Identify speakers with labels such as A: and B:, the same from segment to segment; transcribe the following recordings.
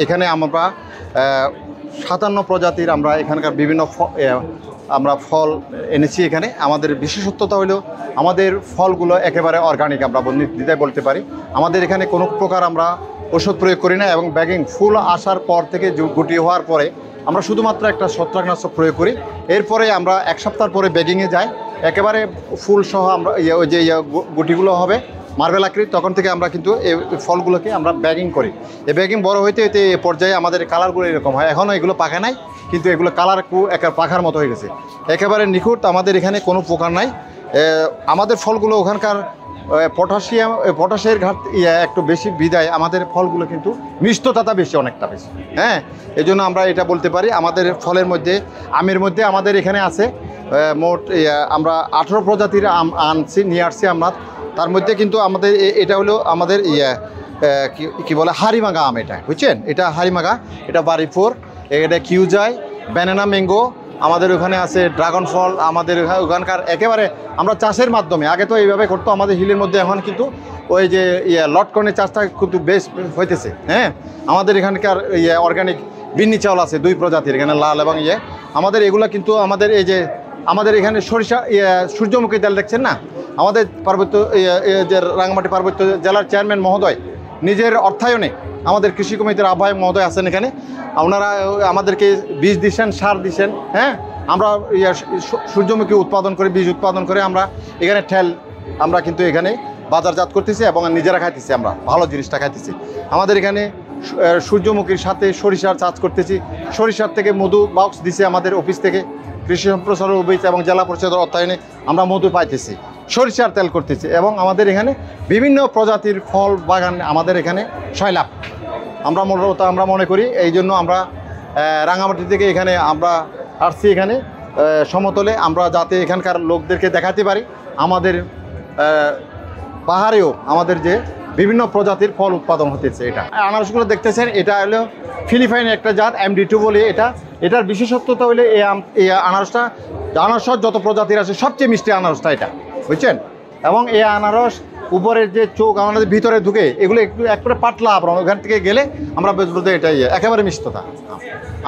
A: এখানে আমরা 57 প্রজাতির আমরা এখানকার বিভিন্ন আমরা ফল এনেছি। এখানে আমাদের বিশেষত্বতা হলো আমাদের ফলগুলো একেবারে অর্গানিক, আমরা নির্দ্বিধায় বলতে পারি। আমাদের এখানে কোনো প্রকার আমরা ওষুধ প্রয়োগ করি না এবং ব্যাগিং ফুল আসার পর থেকে গুটি হওয়ার পরে আমরা শুধুমাত্র একটা ছত্রাকনাশক প্রয়োগ করি। এরপরে আমরা 1 সপ্তাহ পরে ব্যাগিংয়ে যাই, একেবারে ফুল সহ আমরা ওই যে গুটিগুলো হবে মার্বেল আকৃতি, তখন থেকে আমরা কিন্তু এই ফলগুলোকে আমরা ব্যাগিং করি। এই ব্যাগিং বড় হইতে হইতে এই পর্যায়ে আমাদের কালারগুলো এরকম হয়। এখনও এগুলো পাকা নাই, কিন্তু এগুলো কালার পাখার মতো হয়ে গেছে, একেবারে নিখুঁত। আমাদের এখানে কোনো প্রকার নাই। আমাদের ফলগুলো ওখানকার পটাশিয়ামের ঘাট একটু বেশি বিদায় আমাদের ফলগুলো কিন্তু মিষ্টতা বেশি, অনেকটা বেশি। হ্যাঁ, এই জন্য আমরা এটা বলতে পারি। আমাদের ফলের মধ্যে আমের মধ্যে আমাদের এখানে আছে মোট আমরা 18 প্রজাতির আম নিয়ে আসছি আমরা। তার মধ্যে কিন্তু আমাদের এটা হলো আমাদের কি বলে হাড়িমাগা আম, এটা বুঝছেন, এটা হাড়িমাগা, এটা বাড়িপুর, এটা কিউজাই, ব্যানানা ম্যাঙ্গো, আমাদের ওখানে আছে ড্রাগন ফল। আমাদের ওখানকার একেবারে আমরা চাষের মাধ্যমে, আগে তো এইভাবে করতো আমাদের হিলের মধ্যে, এখন কিন্তু ওই যে লটকনের চাষটা কিন্তু বেশ হইতেছে। হ্যাঁ, আমাদের এখানকার অর্গানিক বিন্নি চাউল আছে 2 প্রজাতির, এখানে লাল এবং আমাদের এগুলো কিন্তু আমাদের এই যে আমাদের এখানে সরিষা সূর্যমুখী তেল দেখছেন না, আমাদের পার্বত্য যে রাঙ্গামাটি পার্বত্য জেলার চেয়ারম্যান মহোদয় নিজের অর্থায়নে আমাদের কৃষি কমিটির আহ্বায়ক মহোদয় আছেন এখানে, আপনারা আমাদেরকে বীজ দিচ্ছেন, সার দিচ্ছেন। হ্যাঁ, আমরা সূর্যমুখী উৎপাদন করে, বীজ উৎপাদন করে আমরা এখানে আমরা কিন্তু এখানে বাজারজাত করতেছি এবং নিজেরা খাইতেছি, আমরা ভালো জিনিসটা খাইতেছি। আমাদের এখানে সূর্যমুখীর সাথে সরিষার চাষ করতেছি, সরিষার থেকে মধু বক্স দিছে আমাদের অফিস থেকে, কৃষি সম্প্রসারণ অফিস এবং জেলা পরিষদের অর্থায়নে আমরা মধু পাইতেছি, সরিষার তেল করতেছি এবং আমাদের এখানে বিভিন্ন প্রজাতির ফল বাগান আমাদের এখানে সয়লাভ আমরা মনে করি। এই জন্য আমরা রাঙামাটি থেকে এখানে আমরা আসছি, এখানে সমতলে আমরা যাতে এখানকার লোকদেরকে দেখাতে পারি আমাদের পাহাড়েও আমাদের যে বিভিন্ন প্রজাতির ফল উৎপাদন হতেছে। এটা আনারসগুলো দেখতেছেন, এটা হলো ফিলিপাইনের একটা জাত MD2 বলে। এটার বিশেষত্বতা হলে এই আনারসটা, আনারসের যত প্রজাতির আছে সবচেয়ে মিষ্টি আনারসটা এটা, বুঝছেন। এবং এই আনারস উপরের যে চোখ আমাদের ভিতরে ঢুকে, এগুলো একটু একবারে পাতলা, আপনার ওখান থেকে গেলে আমরা বলতে এটা একেবারে মিষ্টতা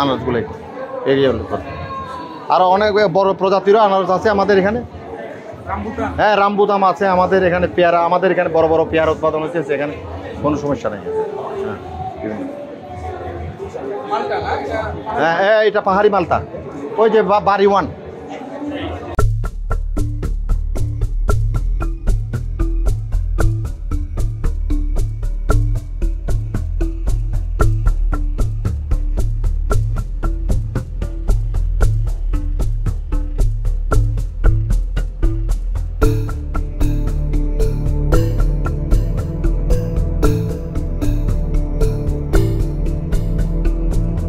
A: আনারসগুলো এই হলো। আরও অনেক বড় প্রজাতিরও আনারস আছে আমাদের এখানে। হ্যাঁ, রামবুতাম আছে আমাদের এখানে, পেয়ারা আমাদের এখানে বড় বড় পেয়ারা উৎপাদন হচ্ছে, এখানে কোনো সমস্যা নেই। হ্যাঁ, এটা পাহাড়ি মালটা, ওই যে বাড়ি 1।